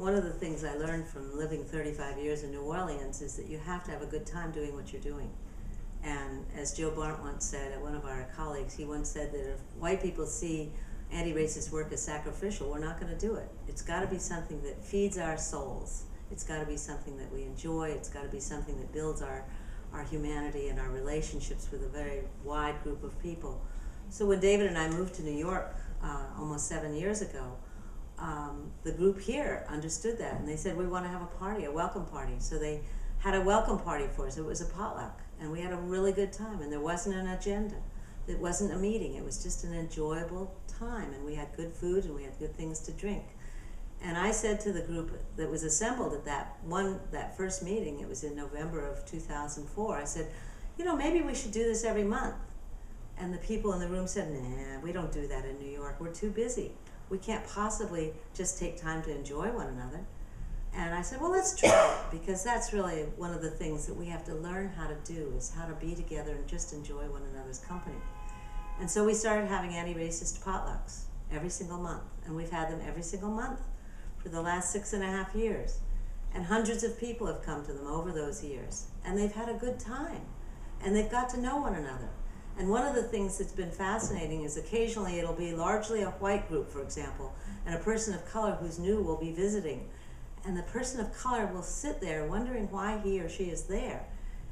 one of the things I learned from living 35 years in New Orleans is that you have to have a good time doing what you're doing. And as Joe Barnt once said, one of our colleagues, he once said that if white people see anti-racist work as sacrificial, we're not going to do it. It's got to be something that feeds our souls. It's got to be something that we enjoy. It's got to be something that builds our humanity and our relationships with a very wide group of people. So when David and I moved to New York almost 7 years ago, the group here understood that, and they said, we want to have a party, a welcome party. So they had a welcome party for us. It was a potluck, and we had a really good time, and there wasn't an agenda. It wasn't a meeting. It was just an enjoyable time, and we had good food, and we had good things to drink. And I said to the group that was assembled at that first meeting, it was in November of 2004, I said, you know, maybe we should do this every month. And the people in the room said, nah, we don't do that in New York. We're too busy. We can't possibly just take time to enjoy one another. And I said, well, let's try it, because that's really one of the things that we have to learn how to do, is how to be together and just enjoy one another's company. And so we started having anti-racist potlucks every single month, and we've had them every single month for the last 6.5 years. And hundreds of people have come to them over those years, and they've had a good time, and they've got to know one another. And one of the things that's been fascinating is occasionally it'll be largely a white group, for example, and a person of color who's new will be visiting. And the person of color will sit there wondering why he or she is there.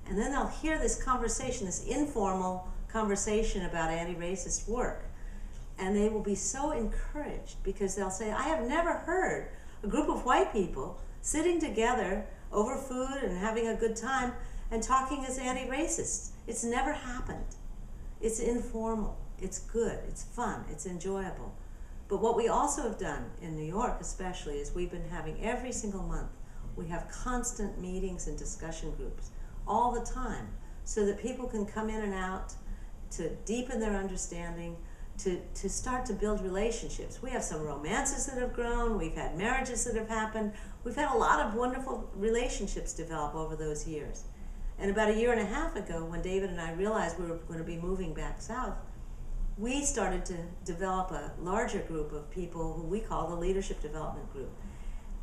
And then they'll hear this conversation, this informal conversation about anti-racist work. And they will be so encouraged, because they'll say, I have never heard a group of white people sitting together over food and having a good time and talking as anti-racists. It's never happened. It's informal, it's good, it's fun, it's enjoyable. But what we also have done in New York especially is we've been having every single month, we have constant meetings and discussion groups all the time, so that people can come in and out to deepen their understanding, to start to build relationships. We have some romances that have grown, we've had marriages that have happened, we've had a lot of wonderful relationships develop over those years. And about 1.5 years ago, when David and I realized we were going to be moving back south, we started to develop a larger group of people who we call the Leadership Development Group.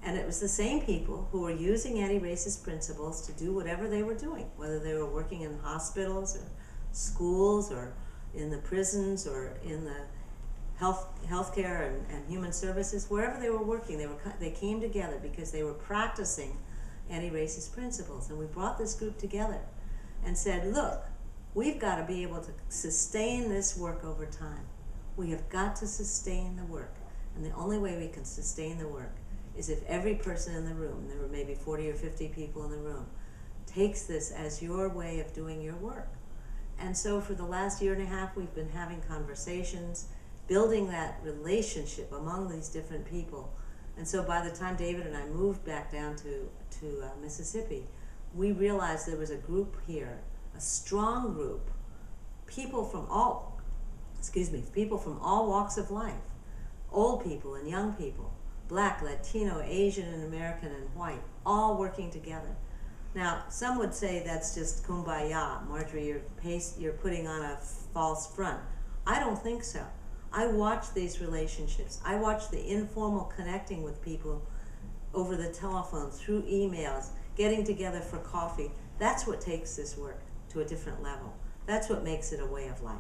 And it was the same people who were using anti-racist principles to do whatever they were doing, whether they were working in hospitals or schools or in the prisons or in the healthcare and human services, wherever they were working, they came together because they were practicing anti-racist principles. And we brought this group together and said, look, we've got to be able to sustain this work over time. We have got to sustain the work. And the only way we can sustain the work is if every person in the room, and there were maybe 40 or 50 people in the room, takes this as your way of doing your work. And so for the last 1.5 years, we've been having conversations, building that relationship among these different people. And so by the time David and I moved back down to Mississippi, we realized there was a group here, a strong group, people from all walks of life, old people and young people, Black, Latino, Asian, and American, and white, all working together. Now, some would say that's just kumbaya, Margery, you're putting on a false front. I don't think so. I watch these relationships. I watch the informal connecting with people over the telephone, through emails, getting together for coffee. That's what takes this work to a different level. That's what makes it a way of life.